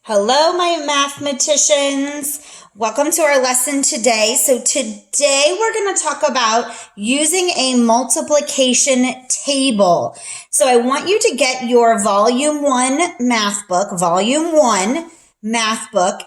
Hello, my mathematicians. Welcome to our lesson today. So today we're going to talk about using a multiplication table. So I want you to get your volume 1 math book,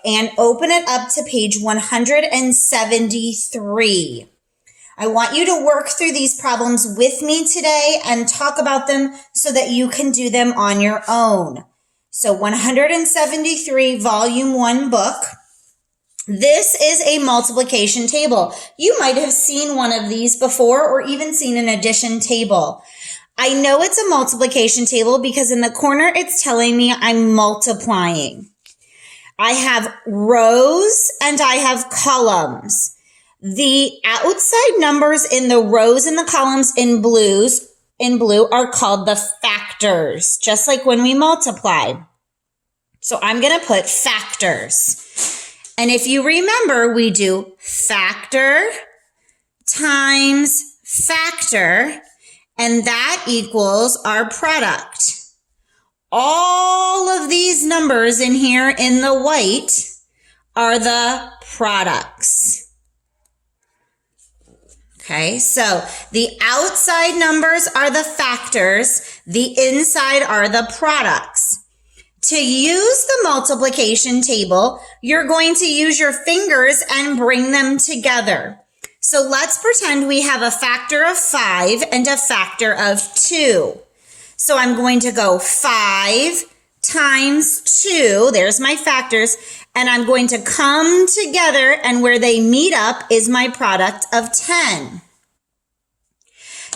and open it up to page 173. I want you to work through these problems with me today and talk about them so that you can do them on your own. So 173, volume 1 book. This is a multiplication table. You might have seen one of these before or even seen an addition table. I know it's a multiplication table because in the corner it's telling me I'm multiplying. I have rows and I have columns. The outside numbers in the rows and the columns in blue are called the factors, just like when we multiply. So I'm going to put factors. And if you remember, we do factor times factor, and that equals our product. All of these numbers in here in the white are the products. Okay, so the outside numbers are the factors, the inside are the products. To use the multiplication table, you're going to use your fingers and bring them together. So let's pretend we have a factor of 5 and a factor of 2. So I'm going to go 5 times 2, there's my factors, and I'm going to come together, and where they meet up is my product of 10.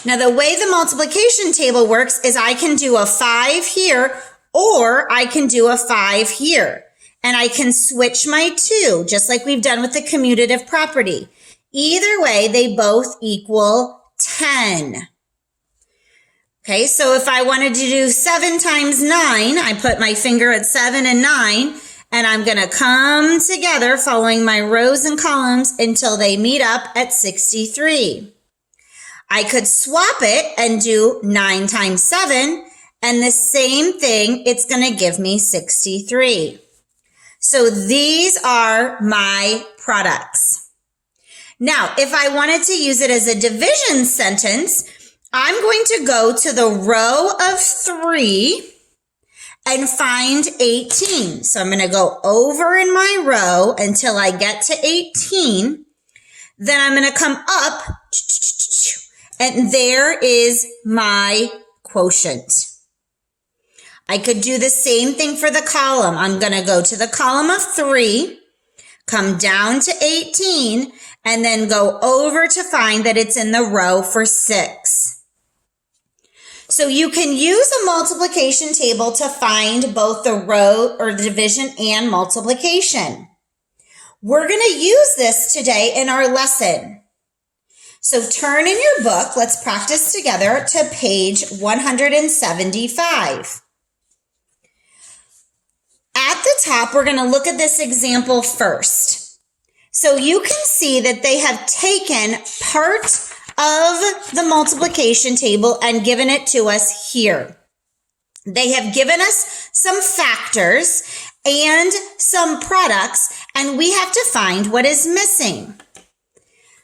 Now, the way the multiplication table works is I can do a 5 here, or I can do a 5 here. And I can switch my 2, just like we've done with the commutative property. Either way, they both equal 10. Okay, so if I wanted to do 7 times 9, I put my finger at 7 and 9, and I'm going to come together following my rows and columns until they meet up at 63. I could swap it and do 9 times 7, and the same thing, it's going to give me 63. So these are my products. Now, if I wanted to use it as a division sentence, I'm going to go to the row of 3 and find 18. So I'm going to go over in my row until I get to 18. Then I'm going to come up, and there is my quotient. I could do the same thing for the column. I'm going to go to the column of 3, come down to 18, and then go over to find that it's in the row for 6. So you can use a multiplication table to find both the row or the division and multiplication. We're going to use this today in our lesson. So turn in your book, let's practice together, to page 175. At the top, we're going to look at this example first. So you can see that they have taken part of the multiplication table and given it to us here. They have given us some factors and some products, and we have to find what is missing.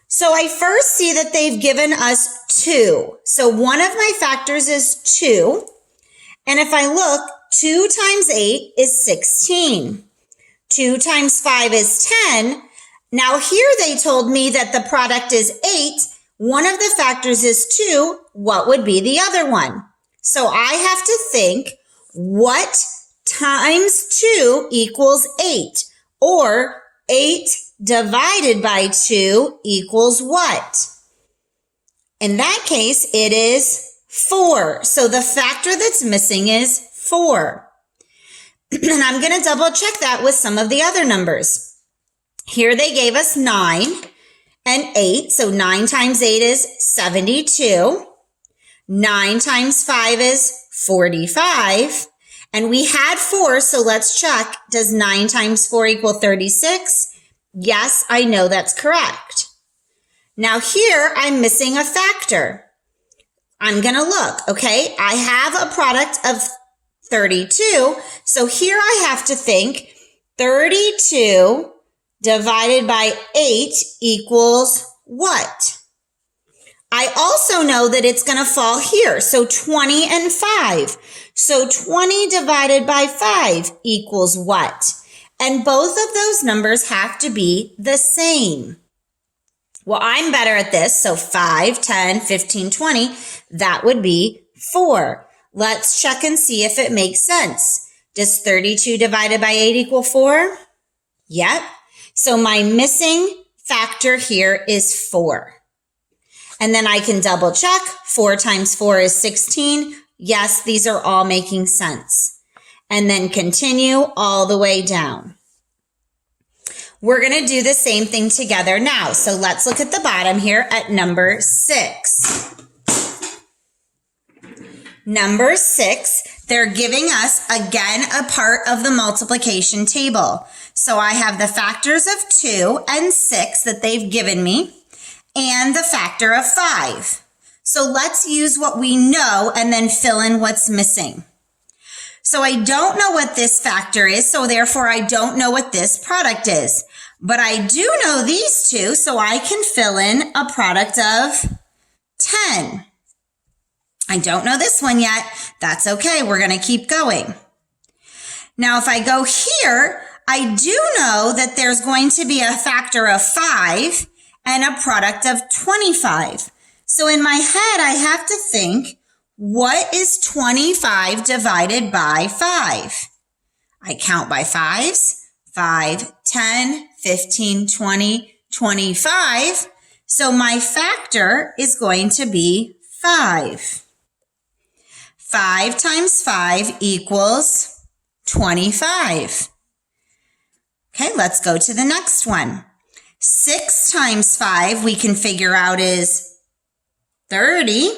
So I first see that they've given us 2. So one of my factors is 2. And if I look, 2 times 8 is 16. 2 times 5 is 10. Now here they told me that the product is 8. One of the factors is 2. What would be the other one? So I have to think, what times 2 equals 8? Or 8 divided by 2 equals what? In that case, it is 4. So the factor that's missing is 4. And I'm going to double check that with some of the other numbers. Here they gave us 9 and 8. So 9 times 8 is 72. 9 times 5 is 45. And we had 4, so let's check. Does 9 times 4 equal 36? Yes, I know that's correct. Now here I'm missing a factor. I'm going to look, okay? I have a product of 32. So here I have to think, 32 divided by 8 equals what? I also know that it's going to fall here. So 20 and 5. So 20 divided by 5 equals what? And both of those numbers have to be the same. Well, I'm better at this. So 5, 10, 15, 20, that would be 4. Let's check and see if it makes sense. Does 32 divided by 8 equal 4? Yep. So my missing factor here is 4. And then I can double check. 4 times 4 is 16. Yes, these are all making sense. And then continue all the way down. We're going to do the same thing together now. So let's look at the bottom here at number 6. Number 6, they're giving us, again, a part of the multiplication table. So I have the factors of 2 and 6 that they've given me, and the factor of 5. So let's use what we know and then fill in what's missing. So I don't know what this factor is, so therefore I don't know what this product is. But I do know these two, so I can fill in a product of 10. I don't know this one yet. That's okay. We're going to keep going. Now, if I go here, I do know that there's going to be a factor of 5 and a product of 25. So in my head, I have to think, what is 25 divided by 5? I count by 5s. 5, 10, 15, 20, 25. So my factor is going to be 5. 5 times 5 equals 25. Okay, let's go to the next one. 6 times 5 we can figure out is 30.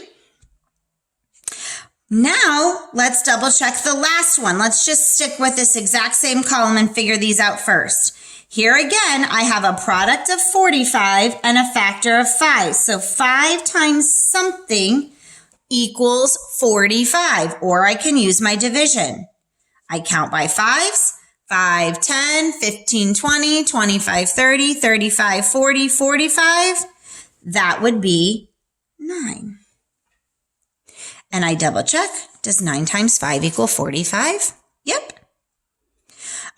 Now, let's double check the last one. Let's just stick with this exact same column and figure these out first. Here again, I have a product of 45 and a factor of 5. So 5 times something equals 45, or I can use my division. I count by 5s. 5, 10, 15, 20, 25, 30, 35, 40, 45. That would be 9. And I double check. Does 9 times 5 equal 45? Yep.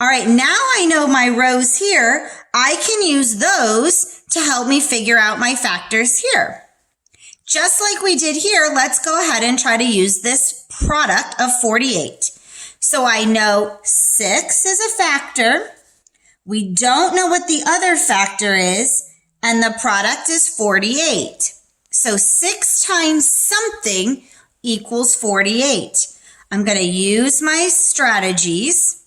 All right, now I know my rows here. I can use those to help me figure out my factors here. Just like we did here, let's go ahead and try to use this product of 48. So I know 6 is a factor. We don't know what the other factor is, and the product is 48. So 6 times something equals 48. I'm going to use my strategies.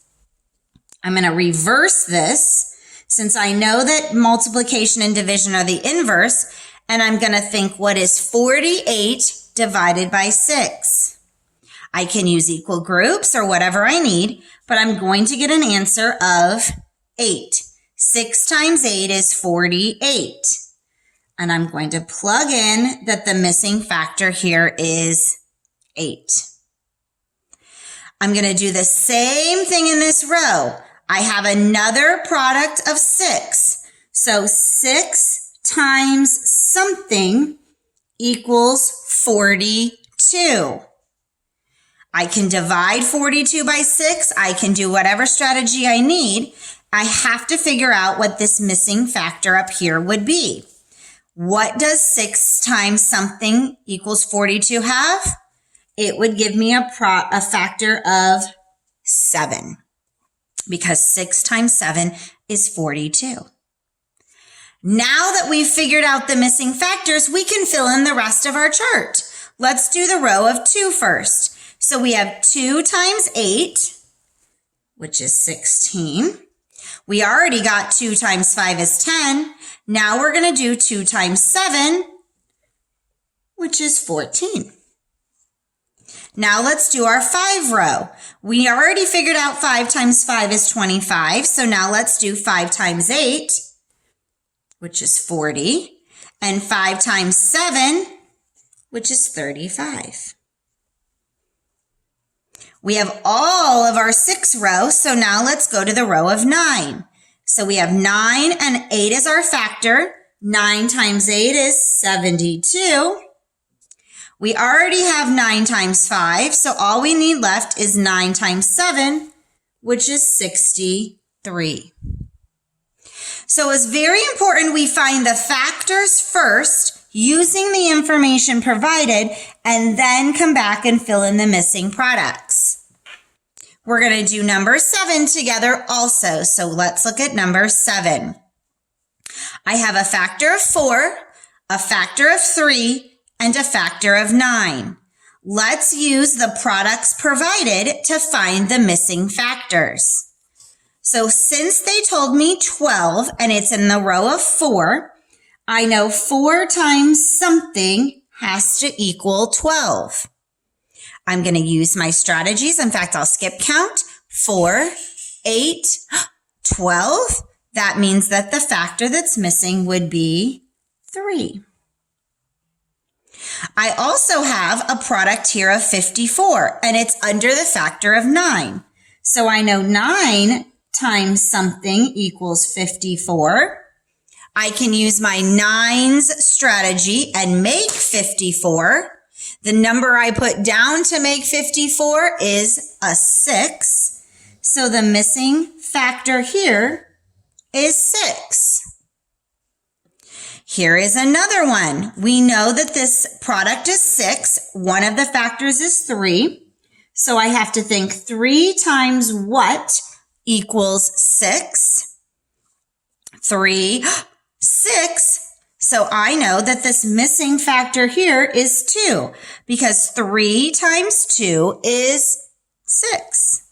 I'm going to reverse this since I know that multiplication and division are the inverse, and I'm going to think, what is 48 divided by 6? I can use equal groups or whatever I need, but I'm going to get an answer of 8. 6 times 8 is 48. And I'm going to plug in that the missing factor here is 8. I'm going to do the same thing in this row. I have another product of 6. So 6 times something equals 42. I can divide 42 by 6. I can do whatever strategy I need. I have to figure out what this missing factor up here would be. What does 6 times something equals 42 have? It would give me a factor of 7, because 6 times 7 is 42. Now that we've figured out the missing factors, we can fill in the rest of our chart. Let's do the row of 2 first. So we have 2 times 8, which is 16. We already got 2 times 5 is 10. Now we're going to do 2 times 7, which is 14. Now let's do our 5 row. We already figured out 5 times 5 is 25. So now let's do 5 times 8, which is 40. And 5 times 7, which is 35. We have all of our 6 rows, so now let's go to the row of 9. So we have 9 and 8 is our factor. 9 times 8 is 72. We already have 9 times 5, so all we need left is 9 times 7, which is 63. So it's very important we find the factors first using the information provided and then come back and fill in the missing products. We're going to do number 7 together also. So let's look at number 7. I have a factor of 4, a factor of 3, and a factor of 9. Let's use the products provided to find the missing factors. So since they told me 12 and it's in the row of 4, I know 4 times something has to equal 12. I'm going to use my strategies. In fact, I'll skip count. 4, 8, 12. That means that the factor that's missing would be 3. I also have a product here of 54, and it's under the factor of 9. So I know 9 times something equals 54. I can use my 9s strategy and make 54. The number I put down to make 54 is a 6. So the missing factor here is 6. Here is another one. We know that this product is 6. One of the factors is 3. So I have to think 3 times what equals 6? 3, 6. So I know that this missing factor here is 2 because 3 times 2 is 6.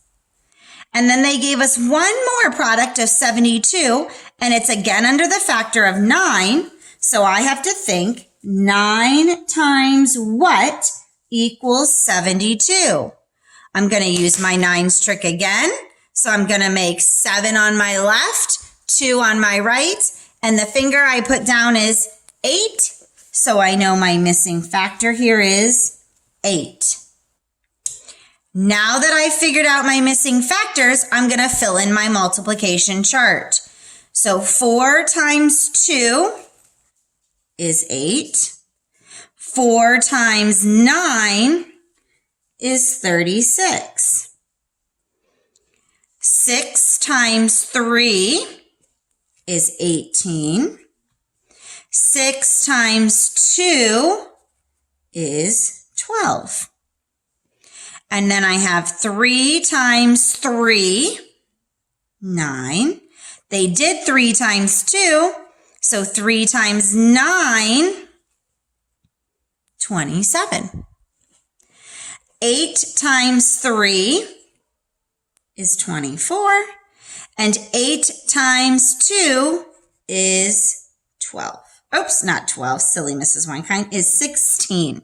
And then they gave us one more product of 72, and it's again under the factor of 9. So I have to think 9 times what equals 72? I'm going to use my 9s trick again. So I'm going to make 7 on my left, 2 on my right, and the finger I put down is 8. So I know my missing factor here is 8. Now that I've figured out my missing factors, I'm going to fill in my multiplication chart. So 4 times 2 is 8. 4 times 9 is 36. 6 times 3 is 18. 6 times 2 is 12. And then I have 3 times 3, 9. They did 3 times 2, so 3 times 9, 27. 8 times 3 is 24, and 8 times 2 is 12. Oops, not 12, silly Mrs. Winekind, is 16.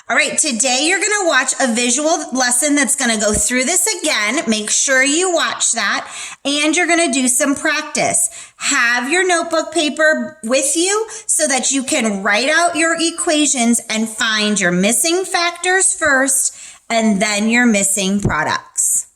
All right, today you're going to watch a visual lesson that's going to go through this again. Make sure you watch that, and you're going to do some practice. Have your notebook paper with you so that you can write out your equations and find your missing factors first, and then your missing products.